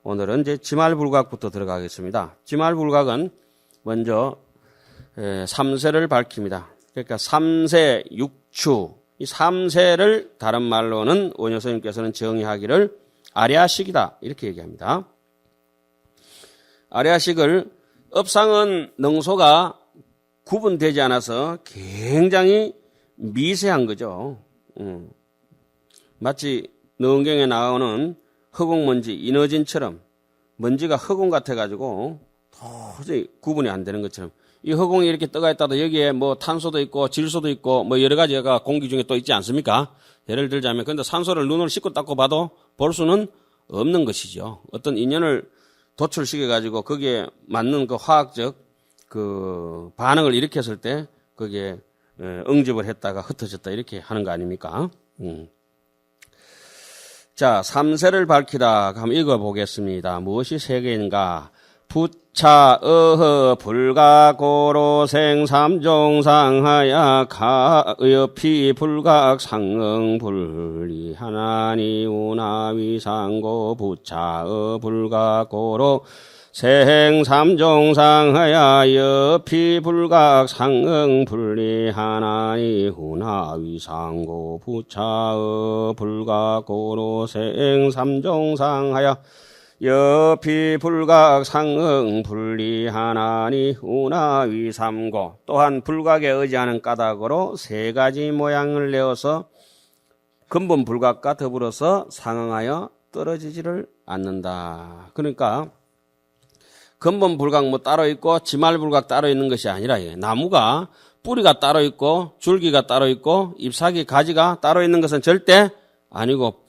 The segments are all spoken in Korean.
오늘은 이제 지말불각부터 들어가겠습니다. 지말불각은 먼저 3세를 밝힙니다. 그러니까 3세 6추, 이 3세를 다른 말로는 원효 선생님께서는 정의하기를 아랴식이다 이렇게 얘기합니다. 아랴식을 업상은 능소가 구분되지 않아서 굉장히 미세한 거죠. 마치 능경에 나오는 흑공먼지, 인어진처럼 먼지가 흑공 같아가지고 도저히 구분이 안 되는 것처럼 이 흑공이 이렇게 떠가 있다도 여기에 뭐 탄소도 있고 질소도 있고 뭐 여러 가지가 공기 중에 또 있지 않습니까? 예를 들자면 근데 산소를 눈을 씻고 닦고 봐도 볼 수는 없는 것이죠. 어떤 인연을 도출시켜가지고 거기에 맞는 그 화학적 그 반응을 일으켰을 때 거기에 응집을 했다가 흩어졌다 이렇게 하는 거 아닙니까? 자, 3세를 밝히다 한번 읽어보겠습니다. 무엇이 세계인가? 부차, 어허, 불각, 고로생, 삼종상하야, 가여피, 불각, 상응, 불리, 하나니, 우나위, 상고, 부차, 불각, 고로, 생, 삼종상하야, 여피, 불각, 상응, 불리, 하나니, 우나위, 상고, 부차, 불각, 고로, 생, 삼종상하야, 여피 불각 상응 불리 하나니 우나위 삼고 또한 불각에 의지하는 까닭으로 세 가지 모양을 내어서 근본 불각과 더불어서 상응하여 떨어지지를 않는다. 그러니까 근본 불각 뭐 따로 있고 지말 불각 따로 있는 것이 아니라 나무가 뿌리가 따로 있고 줄기가 따로 있고 잎사귀 가지가 따로 있는 것은 절대 아니고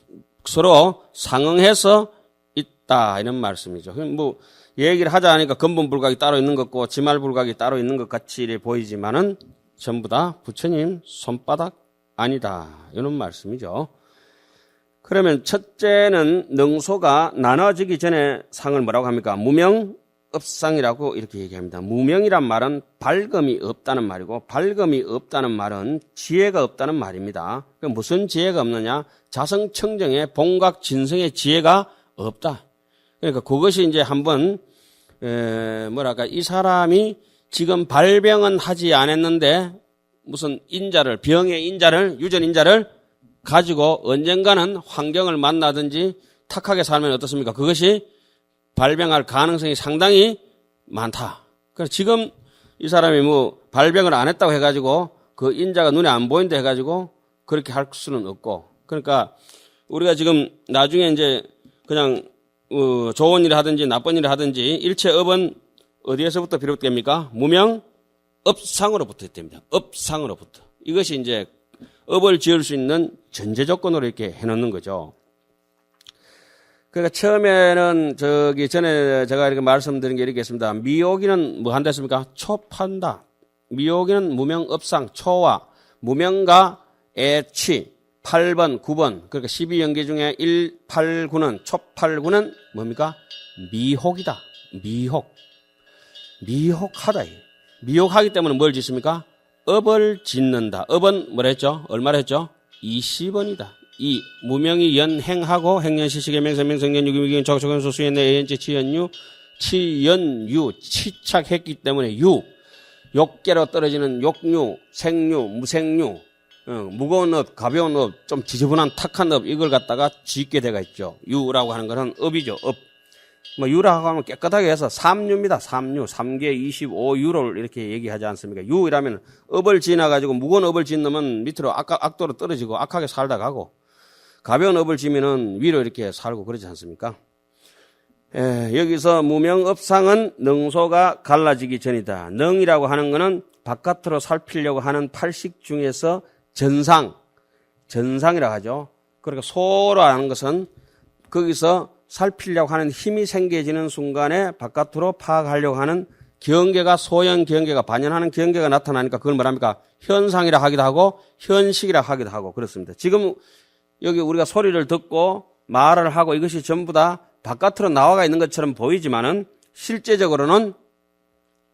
서로 상응해서 있다 이런 말씀이죠. 뭐 얘기를 하자 하니까 근본 불각이 따로 있는 것 같고 지말 불각이 따로 있는 것 같이 보이지만은 전부 다 부처님 손바닥 아니다 이런 말씀이죠. 그러면 첫째는 능소가 나눠지기 전에 상을 뭐라고 합니까? 무명업상이라고 이렇게 얘기합니다. 무명이란 말은 밝음이 없다는 말이고 밝음이 없다는 말은 지혜가 없다는 말입니다. 무슨 지혜가 없느냐? 자성청정의 본각 진성의 지혜가 없다. 그러니까 그것이 이제 한번 이 사람이 지금 발병은 하지 않았는데 무슨 인자를 병의 인자를 유전 인자를 가지고 언젠가는 환경을 만나든지 탁하게 살면 어떻습니까? 그것이 발병할 가능성이 상당히 많다. 그래서 지금 이 사람이 뭐 발병을 안 했다고 해가지고 그 인자가 눈에 안 보인다 해가지고 그렇게 할 수는 없고 그러니까 우리가 지금 나중에 이제 그냥 좋은 일을 하든지 나쁜 일을 하든지 일체업은 어디에서부터 비롯됩니까? 무명업상으로부터 됩니다. 업상으로부터. 이것이 이제 업을 지을 수 있는 전제 조건으로 이렇게 해놓는 거죠. 그러니까 처음에는 전에 제가 이렇게 말씀드린 게 이렇게 있습니다. 미호기는 뭐 한다 했습니까? 초판다. 미호기는 무명업상, 초와 무명과 애취. 8번, 9번, 그러니까 12연계 중에 1, 8, 9는, 초 8, 9는 뭡니까? 미혹이다. 미혹하다. 미혹하기 때문에 뭘 짓습니까? 업을 짓는다. 업은 뭐라 했죠? 얼마나 했죠? 20원이다. 이 무명이 연행하고 행년시식의 맹성명성년 유기미기인 적소견소 수연내 애연제 치연유 치착했기 때문에 욕계로 떨어지는 욕류, 생류, 무생류 무거운 업, 가벼운 업, 좀 지저분한 탁한 업 이걸 갖다가 짓게 돼가 있죠. 유라고 하는 것은 업이죠. 업. 뭐 유라고 하면 깨끗하게 해서 삼유입니다. 삼유. 3개 25유를 이렇게 얘기하지 않습니까? 유이라면 업을 지나가지고 무거운 업을 짓는 밑으로 악도로 떨어지고 악하게 살다 가고 가벼운 업을 지면은 위로 이렇게 살고 그러지 않습니까? 여기서 무명업상은 능소가 갈라지기 전이다. 능이라고 하는 것은 바깥으로 살피려고 하는 팔식 중에서 전상이라고 하죠. 그러니까 소라는 것은 거기서 살피려고 하는 힘이 생겨지는 순간에 바깥으로 파악하려고 하는 경계가 소형 경계가 반연하는 경계가 나타나니까 그걸 뭐랍니까? 현상이라 하기도 하고 현식이라 하기도 하고 그렇습니다. 지금 여기 우리가 소리를 듣고 말을 하고 이것이 전부 다 바깥으로 나와가 있는 것처럼 보이지만은 실제적으로는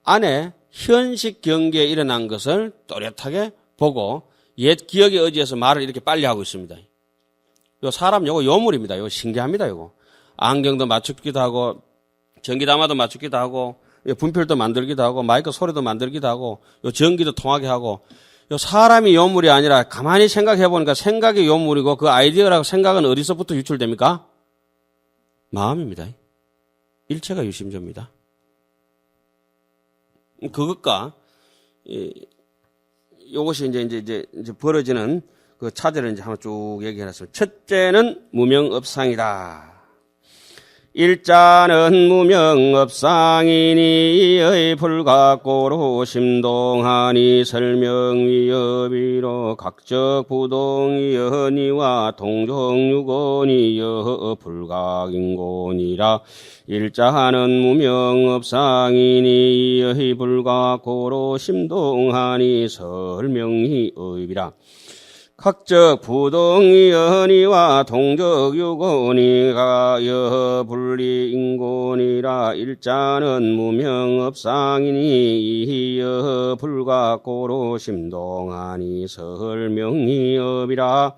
안에 현식 경계에 일어난 것을 또렷하게 보고 옛 기억에 의지해서 말을 이렇게 빨리 하고 있습니다. 요 사람 요거 요물입니다. 요거 신기합니다. 요거. 안경도 맞추기도 하고 전기담화도 맞추기도 하고 분필도 만들기도 하고 마이크 소리도 만들기도 하고 요 전기도 통하게 하고 요 사람이 요물이 아니라 가만히 생각해 보니까 생각이 요물이고 그 아이디어라고 생각은 어디서부터 유출됩니까? 마음입니다. 일체가 유심조입니다. 그것과 요것이 이제 벌어지는 그 차제를 이제 한번 쭉 얘기해 놨습니다. 첫째는 무명업상이다. 일자는 무명업상이니 불각고로 심동하니 설명위협이로 각적 부동이여니와 동정유곤이여 불각인곤이라. 일자는 무명업상이니 불각고로 심동하니 설명위협이라. 각적 부동이여니와 동적유곤이가 여불리인곤이라. 일자는 무명업상이니 이여 불각고로 심동하니 설명이업이라.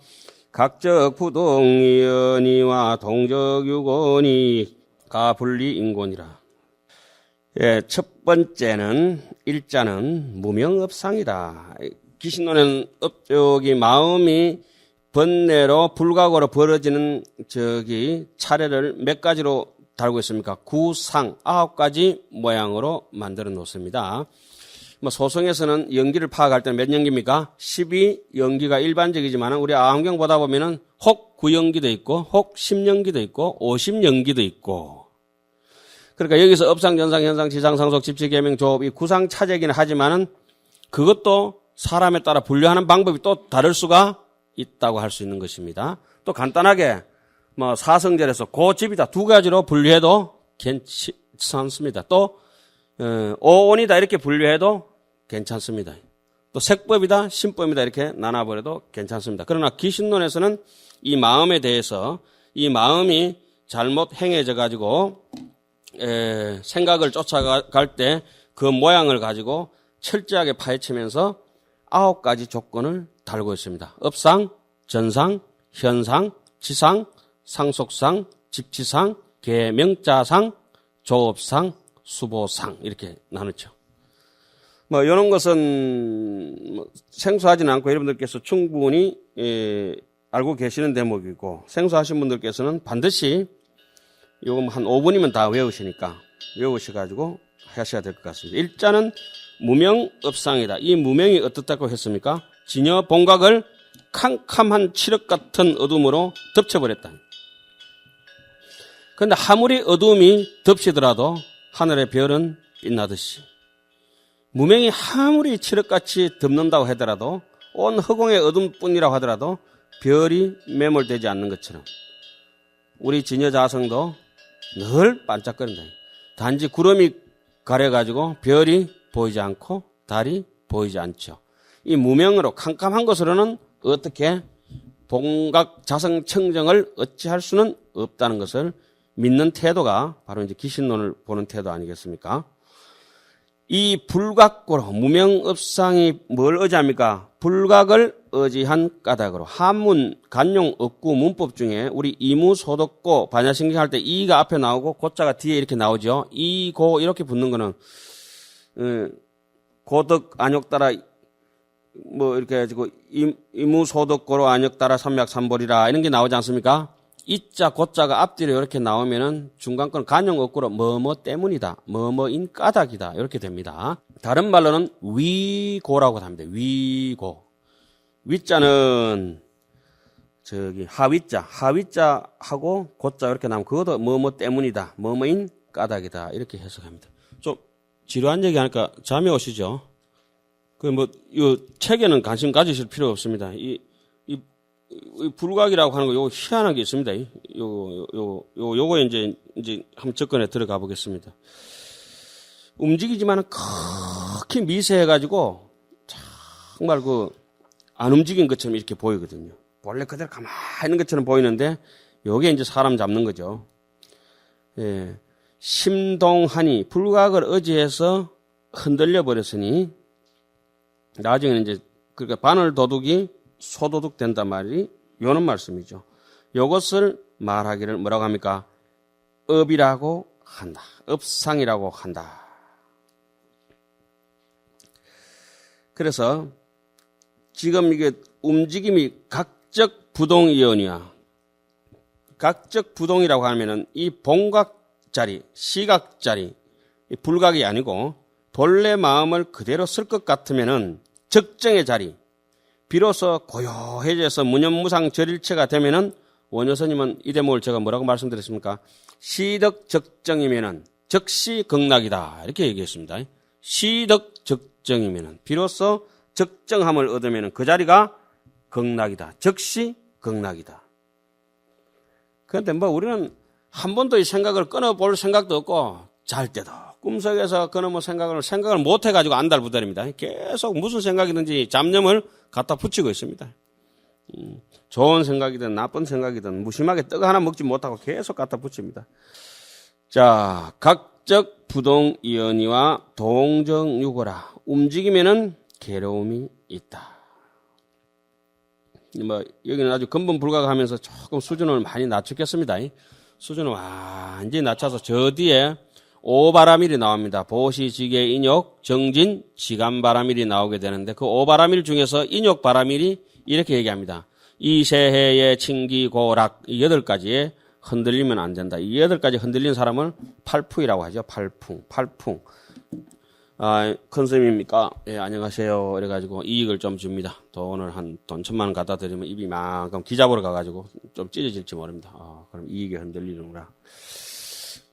각적 부동이여니와 동적유곤이가 불리인곤이라. 예, 첫 번째는 일자는 무명업상이다. 기신론에는 업적이 마음이 번뇌로 불각으로 벌어지는 차례를 몇 가지로 다루고 있습니까? 구상 9가지 모양으로 만들어 놓습니다. 소성에서는 연기를 파악할 때는 몇 연기입니까? 12연기가 일반적이지만 우리 아함경 보다 보면은 혹 9연기도 있고 혹 10연기도 있고 50연기도 있고. 그러니까 여기서 업상, 전상, 현상, 지상, 상속, 집치, 계명, 조업 이 구상 차제기는 하지만은 그것도 사람에 따라 분류하는 방법이 또 다를 수가 있다고 할 수 있는 것입니다. 또 간단하게 사성절에서 고집이다 2가지로 분류해도 괜찮습니다. 또 오온이다 이렇게 분류해도 괜찮습니다. 또 색법이다 신법이다 이렇게 나눠버려도 괜찮습니다. 그러나 기신론에서는 이 마음에 대해서 이 마음이 잘못 행해져 가지고 생각을 쫓아갈 때 그 모양을 가지고 철저하게 파헤치면서 9가지 조건을 다루고 있습니다. 업상, 전상, 현상, 지상, 상속상, 집치상, 계명자상, 조업상, 수보상 이렇게 나누죠. 이런 것은 생소하지는 않고 여러분들께서 충분히 알고 계시는 대목이고 생소하신 분들께서는 반드시 요거 한 5분이면 다 외우시니까 외우셔가지고 하셔야 될 것 같습니다. 일자는 무명업상이다. 이 무명이 어떻다고 했습니까? 진여 본각을 캄캄한 칠흑 같은 어둠으로 덮쳐버렸다. 그런데 아무리 어둠이 덮치더라도 하늘의 별은 빛나듯이 무명이 아무리 칠흑같이 덮는다고 하더라도 온 허공의 어둠뿐이라고 하더라도 별이 매몰되지 않는 것처럼 우리 진여자성도 늘 반짝거린다. 단지 구름이 가려가지고 별이 보이지 않고 달이 보이지 않죠. 이 무명으로 캄캄한 것으로는 어떻게 본각 자성청정을 어찌할 수는 없다는 것을 믿는 태도가 바로 이제 기신론을 보는 태도 아니겠습니까? 이 불각고로 무명업상이 뭘 의지합니까? 불각을 의지한 까닭으로 한문, 간용, 억구, 문법 중에 우리 이무소득고 반야신경 할 때 이가 앞에 나오고 고자가 뒤에 이렇게 나오죠. 이, 고 이렇게 붙는 거는 고덕 안욕 따라 이렇게 해가지고 이무소득고로 안욕 따라 삼맥삼벌이라 이런 게 나오지 않습니까? 이자 고자가 앞뒤로 이렇게 나오면은 중간 건 간용 억구로 뭐뭐 때문이다, 뭐뭐인 까닭이다 이렇게 됩니다. 다른 말로는 위고라고 합니다. 위고. 위자는 하위자하고 고자 이렇게 나오면 그것도 뭐뭐 때문이다, 뭐뭐인 까닭이다 이렇게 해석합니다. 좀 지루한 얘기 하니까 잠이 오시죠? 이 책에는 관심 가지실 필요 없습니다. 이 불각이라고 하는 거 요거 희한한 게 있습니다. 요거에 이제 한번 접근해 들어가 보겠습니다. 움직이지만은 크게 미세해가지고 정말 안 움직인 것처럼 이렇게 보이거든요. 원래 그대로 가만히 있는 것처럼 보이는데 요게 이제 사람 잡는 거죠. 예. 심동하니 불각을 의지해서 흔들려 버렸으니 나중에는 이제 그러니까 바늘 도둑이 소도둑 된단 말이 요런 말씀이죠. 요것을 말하기를 뭐라고 합니까? 업이라고 한다. 업상이라고 한다. 그래서 지금 이게 움직임이 각적 부동이언이야. 각적 부동이라고 하면은 이 봉각자리, 시각자리, 불각이 아니고 본래 마음을 그대로 쓸 것 같으면은 적정의 자리, 비로소 고요해져서 무념무상 절일체가 되면은 원효스님은 이 대목을 제가 뭐라고 말씀드렸습니까? 시덕 적정이면은 적시 극락이다. 이렇게 얘기했습니다. 시덕 적정이면은 비로소 적정함을 얻으면은 그 자리가 극락이다. 적시 극락이다. 그런데 뭐 우리는 한 번도 이 생각을 끊어볼 생각도 없고 잘 때도 꿈속에서 끊어볼 생각을 못 해가지고 안달부달입니다. 계속 무슨 생각이든지 잡념을 갖다 붙이고 있습니다. 좋은 생각이든 나쁜 생각이든 무심하게 떡 하나 먹지 못하고 계속 갖다 붙입니다. 자, 각적 부동이언이와 동정유고라. 움직이면은 괴로움이 있다. 뭐 여기는 아주 근본 불가하면서 조금 수준을 많이 낮추겠습니다. 수준을 완전히 낮춰서 저 뒤에 오바라밀이 나옵니다. 보시지계 인욕 정진 지간바라밀이 나오게 되는데 그 오바라밀 중에서 인욕바라밀이 이렇게 얘기합니다. 이세해의 칭기고락 이 8가지에 흔들리면 안 된다. 이 8가지 흔들린 사람을 팔풍이라고 하죠. 팔풍. 큰 스님입니까? 예, 안녕하세요. 이래가지고 이익을 좀 줍니다. 돈을 돈 1000만 원 갖다 드리면 입이 만큼 기잡으러 가가지고 좀 찢어질지 모릅니다. 그럼 이익에 흔들리는구나.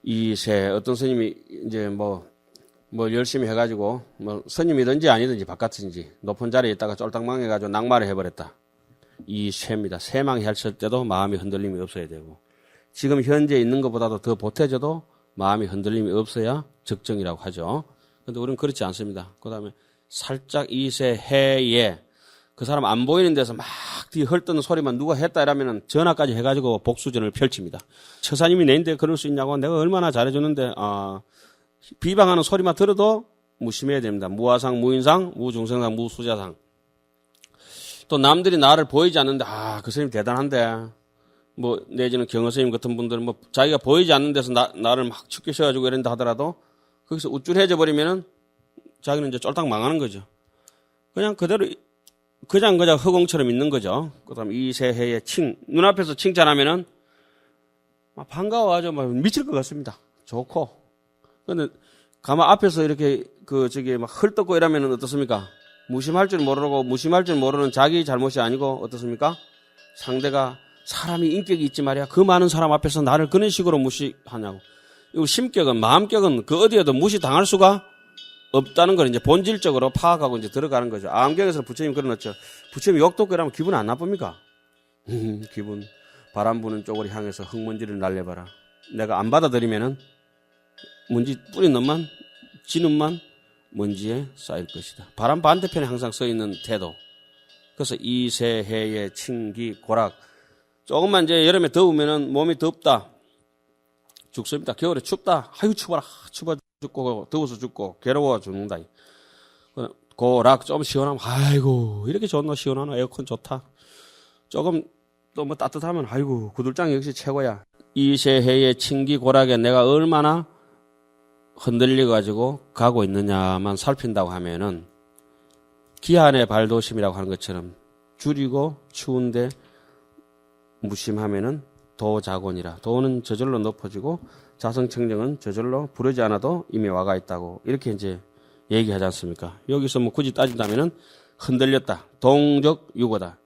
이세 어떤 스님이 이제 뭐 열심히 해가지고 뭐 스님이든지 아니든지 바깥인지 높은 자리에 있다가 쫄딱 망해가지고 낙마를 해버렸다. 이 쇠입니다. 쇠망했을 때도 마음이 흔들림이 없어야 되고 지금 현재 있는 것보다도 더 보태져도 마음이 흔들림이 없어야 적정이라고 하죠. 그런데 우리는 그렇지 않습니다. 그 다음에 살짝 이세 해에 그 사람 안 보이는 데서 막 뒤에 헐뜯는 소리만 누가 했다 이러면 전화까지 해가지고 복수전을 펼칩니다. 처사님이 내인데 그럴 수 있냐고 내가 얼마나 잘해줬는데 비방하는 소리만 들어도 무심해야 됩니다. 무화상, 무인상, 무중생상, 무수자상. 또 남들이 나를 보이지 않는데 그 스님 대단한데 뭐 내지는 경허 스님 같은 분들은 뭐 자기가 보이지 않는 데서 나를 막 축기셔가지고 이런다 하더라도 거기서 우쭐해져 버리면은 자기는 이제 쫄딱 망하는 거죠. 그냥 그대로 그냥 허공처럼 있는 거죠. 그다음 이세해의 눈앞에서 칭찬하면은 막 반가워하죠. 막 미칠 것 같습니다. 좋고. 근데 가만 앞에서 이렇게 막 헐떡고 이러면은 어떻습니까? 무심할 줄 모르는 자기 잘못이 아니고 어떻습니까? 상대가 사람이 인격이 있지 말이야. 그 많은 사람 앞에서 나를 그런 식으로 무시하냐고. 이 심격은 마음격은 그 어디에도 무시당할 수가 없다는 걸 이제 본질적으로 파악하고 이제 들어가는 거죠. 암경에서 부처님 그러놨죠. 부처님 욕독고 이러면 기분 안 나쁩니까? 기분 바람 부는 쪽으로 향해서 흙먼지를 날려봐라. 내가 안 받아들이면은 먼지 뿌린 놈만 진흙만 먼지에 쌓일 것이다. 바람 반대편에 항상 써 있는 태도. 그래서 이세해의 칭기 고락. 조금만 이제 여름에 더우면은 몸이 덥다. 죽습니다. 겨울에 춥다. 아유 추워라. 추워 죽고 더워서 죽고 괴로워 죽는다. 고락 좀 시원하면 아이고 이렇게 좋나 시원하나 에어컨 좋다. 조금 또 뭐 따뜻하면 아이고 구들장 역시 최고야. 이세해의 칭기 고락에 내가 얼마나 흔들려가지고 가고 있느냐만 살핀다고 하면은 기한의 발도심이라고 하는 것처럼 줄이고 추운데 무심하면은 도자곤이라. 도는 저절로 높아지고 자성청정은 저절로 부르지 않아도 이미 와가 있다고 이렇게 이제 얘기하지 않습니까? 여기서 뭐 굳이 따진다면은 흔들렸다. 동적유고다.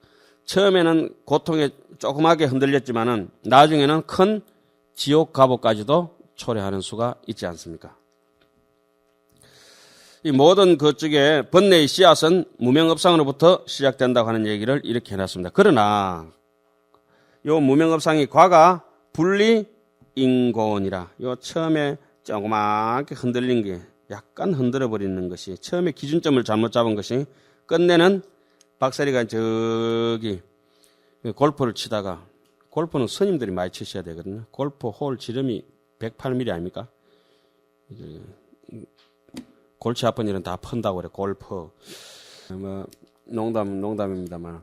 처음에는 고통에 조그맣게 흔들렸지만은 나중에는 큰 지옥 감옥까지도 초래하는 수가 있지 않습니까? 이 모든 그쪽에 번뇌의 씨앗은 무명업상으로부터 시작된다고 하는 얘기를 이렇게 해놨습니다. 그러나 요 무명업상이 과가 분리인고원이라 요 처음에 조그맣게 흔들린 게 약간 흔들어 버리는 것이 처음에 기준점을 잘못 잡은 것이 끝내는 박사리가 저기 골프를 치다가 골프는 스님들이 많이 치셔야 되거든요. 골프 홀 지름이 108mm 아닙니까? 골치 아픈 일은 다 푼다고 그래. 골프. 뭐 농담입니다만.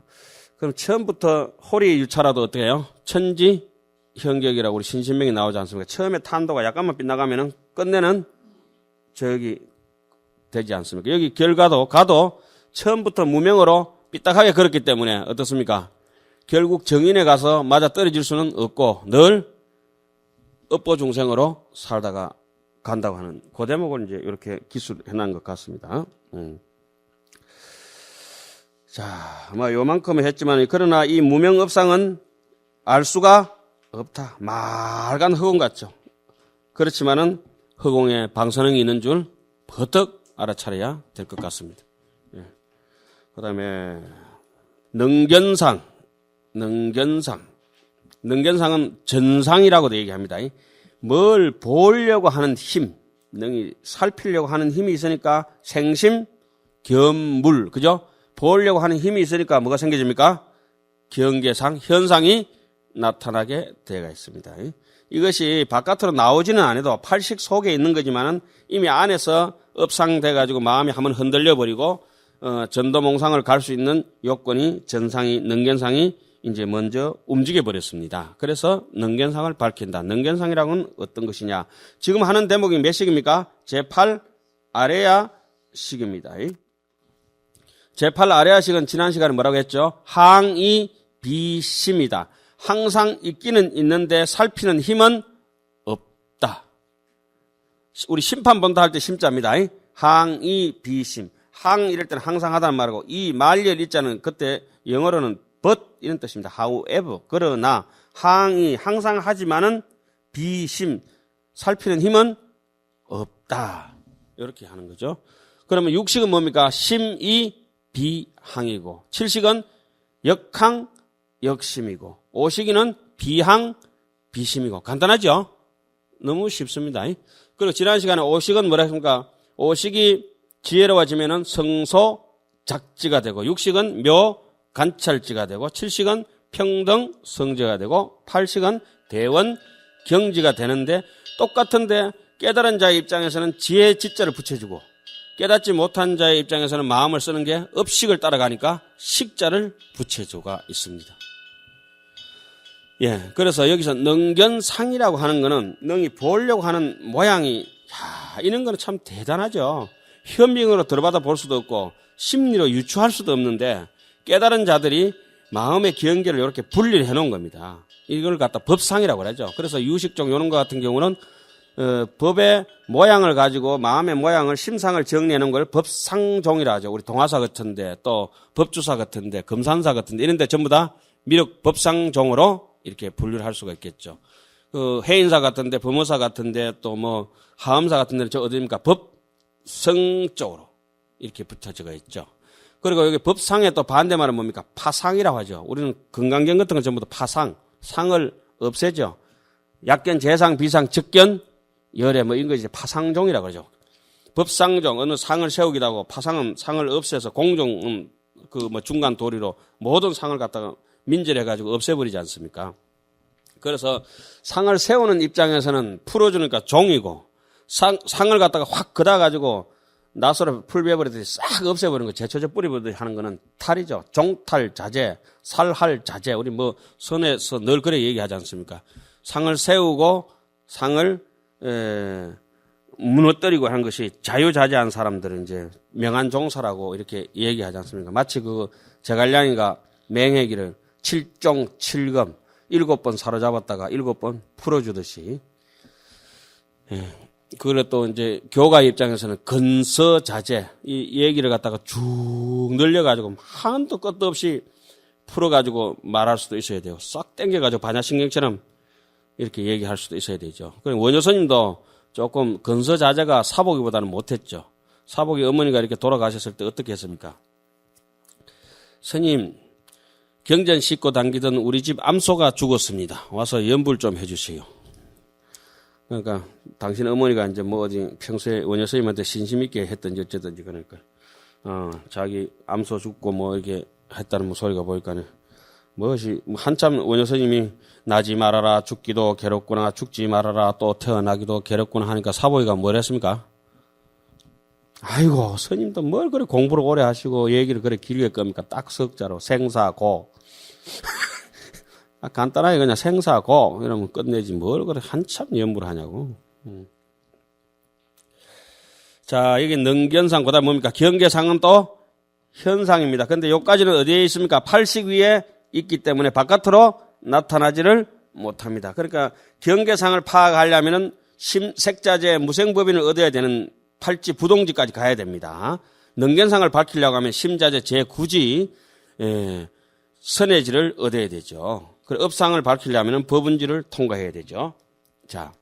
그럼 처음부터 홀이 유차라도 어떻게 해요? 천지 현격이라고 우리 신신명이 나오지 않습니까? 처음에 탄도가 약간만 빗나가면은 끝내는 저기 되지 않습니까? 여기 결과도 가도 처음부터 무명으로 삐딱하게 걸었기 때문에 어떻습니까? 결국 정인에 가서 맞아 떨어질 수는 없고 늘 업보중생으로 살다가 간다고 하는 그 대목을 이제 이렇게 기술해 놓은 것 같습니다. 자, 뭐 요만큼은 했지만 그러나 이 무명업상은 알 수가 없다. 말간 허공 같죠. 그렇지만은 허공에 방사능이 있는 줄 버떡 알아차려야 될 것 같습니다. 예. 그다음에 능견상. 능견상은 전상이라고도 얘기합니다. 뭘 보려고 하는 힘, 능이 살피려고 하는 힘이 있으니까 생심, 겸물, 그죠? 보려고 하는 힘이 있으니까 뭐가 생겨집니까? 경계상, 현상이 나타나게 되어 있습니다. 이것이 바깥으로 나오지는 않아도 팔식 속에 있는 거지만은 이미 안에서 업상돼가지고 마음이 한번 흔들려 버리고 전도몽상을 갈 수 있는 요건이 전상이, 능견상이 이제 먼저 움직여 버렸습니다. 그래서 능견상을 밝힌다. 능견상이라고는 어떤 것이냐? 지금 하는 대목이 몇 식입니까? 제8 아레야식입니다. 제8 아레야식은 지난 시간에 뭐라고 했죠? 항이 비심이다. 항상 있기는 있는데 살피는 힘은 없다. 우리 심판 본다 할 때 심자입니다. 항이 비심. 항 이럴 때는 항상 하다는 말이고 이 말열 있자는 그때 영어로는 but 이런 뜻입니다. however. 그러나 항이 항상 하지만은 비심 살피는 힘은 없다. 이렇게 하는 거죠. 그러면 육식은 뭡니까? 심이 비항이고 칠식은 역항 역심이고 오식이는 비항 비심이고 간단하죠? 너무 쉽습니다. 그리고 지난 시간에 오식은 뭐라 했습니까? 오식이 지혜로워지면은 성소 작지가 되고 육식은 묘 관찰지가 되고 칠식은 평등 성지가 되고 팔식은 대원 경지가 되는데 똑같은데 깨달은 자의 입장에서는 지혜 지자를 붙여주고 깨닫지 못한 자의 입장에서는 마음을 쓰는 게 업식을 따라가니까 식자를 붙여주가 있습니다. 예, 그래서 여기서 능견상이라고 하는 거는 능이 보려고 하는 모양이 이런 거는 참 대단하죠. 현명으로 들어받아 볼 수도 없고 심리로 유추할 수도 없는데 깨달은 자들이 마음의 경계를 이렇게 분리를 해놓은 겁니다. 이걸 갖다 법상이라고 하죠. 그래서 유식종 이런 거 같은 경우는 법의 모양을 가지고 마음의 모양을 심상을 정리해놓은 걸 법상종이라 하죠. 우리 동화사 같은데 또 법주사 같은데 금산사 같은데 이런 데 전부 다 미륵 법상종으로 이렇게 분류를 할 수가 있겠죠. 해인사 같은데 범어사 같은데 또 뭐 하음사 같은 데는 저 어디입니까? 법성 쪽으로 이렇게 붙여져 있죠. 그리고 여기 법상의 또 반대말은 뭡니까? 파상이라고 하죠. 우리는 건강경 같은 건 전부 다 파상, 상을 없애죠. 약견, 재상, 비상, 적견, 열애 뭐 이런 거 이제 파상종이라고 하죠. 법상종, 어느 상을 세우기도 하고 파상은 상을 없애서 공종은 그 뭐 중간 도리로 모든 상을 갖다가 민절해가지고 없애버리지 않습니까? 그래서 상을 세우는 입장에서는 풀어주니까 종이고 상을 갖다가 확 걷어가지고 나소를 풀베버리듯이 싹 없애버리는 거, 제초제 뿌리버리듯이 하는 거는 탈이죠. 종탈 자제, 살할 자제. 우리 뭐 선에서 늘 그래 얘기하지 않습니까? 상을 세우고 상을 무너뜨리고 하는 것이 자유자재한 사람들은 이제 명한종사라고 이렇게 얘기하지 않습니까? 마치 그 제갈량이가 맹해기를 7종 7검 7번 사로잡았다가 7번 풀어주듯이. 그래 또 이제 교가 입장에서는 근서자재 이 얘기를 갖다가 쭉 늘려가지고 한도 끝도 없이 풀어가지고 말할 수도 있어야 돼요. 싹 땡겨가지고 반야신경처럼 이렇게 얘기할 수도 있어야 되죠. 그럼 원효스님도 조금 근서자재가 사복이보다는 못했죠. 사복이 어머니가 이렇게 돌아가셨을 때 어떻게 했습니까? 스님 경전 씻고 당기던 우리 집 암소가 죽었습니다. 와서 연불 좀 해주세요. 그러니까 당신 어머니가 이제 뭐 어디 평소에 원효 스님한테 신심 있게 했던지 어쨌든지 그러니까 자기 암소 죽고 뭐 이렇게 했다는 뭐 소리가 보니까는 무엇이 한참 원효 스님이 나지 말아라 죽기도 괴롭구나 죽지 말아라 또 태어나기도 괴롭구나 하니까 사보이가 뭘 했습니까? 아이고 스님도 뭘 그래 공부를 오래 하시고 얘기를 그래 길게 겁니까? 딱 석자로 생사고 간단하게 그냥 생사고 이러면 끝내지 뭘 그렇게 한참 연구를 하냐고. 자, 여기 능견상, 그 다음 뭡니까? 경계상은 또 현상입니다. 근데 요까지는 어디에 있습니까? 팔식 위에 있기 때문에 바깥으로 나타나지를 못합니다. 그러니까 경계상을 파악하려면은 색자재 무생법인을 얻어야 되는 팔지 부동지까지 가야 됩니다. 능견상을 밝히려고 하면 심자재 제9지 선해지를 얻어야 되죠. 그리고 업상을 밝히려면 법운지를 통과해야 되죠. 자,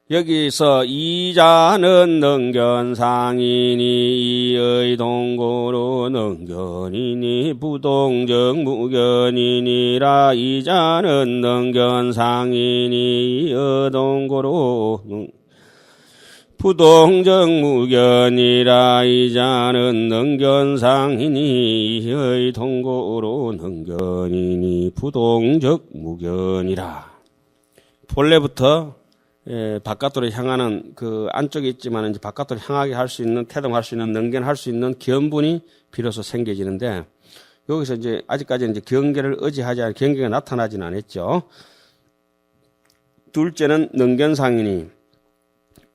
여기서 이자는 능견상이니 이의 동고로 능견이니 부동적 무견이니라. 이자는 능견상이니 이의 동고로 부동적 무견이라. 이자는 능견상이니 이의 동고로 능견이니 부동적 무견이라. 본래부터 바깥으로 향하는 그 안쪽에 있지만 이제 바깥으로 향하게 할 수 있는, 태동할 수 있는, 능견할 수 있는 견분이 비로소 생겨지는데, 여기서 이제 아직까지 이제 경계를 의지하지 않은 경계가 나타나지는 않았죠. 둘째는 능견상이니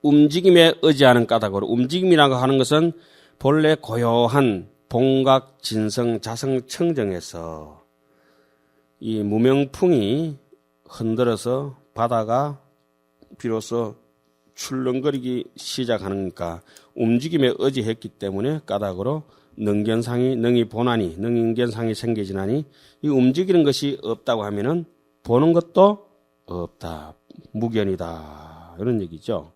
움직임에 의지하는 까닭으로, 움직임이라고 하는 것은 본래 고요한 봉각, 진성, 자성, 청정에서 이 무명풍이 흔들어서 바다가 비로소 출렁거리기 시작하니까 움직임에 의지했기 때문에 까닭으로 능견상이, 능이 보나니, 능인견상이 생겨지나니, 이 움직이는 것이 없다고 하면은 보는 것도 없다, 무견이다, 이런 얘기죠.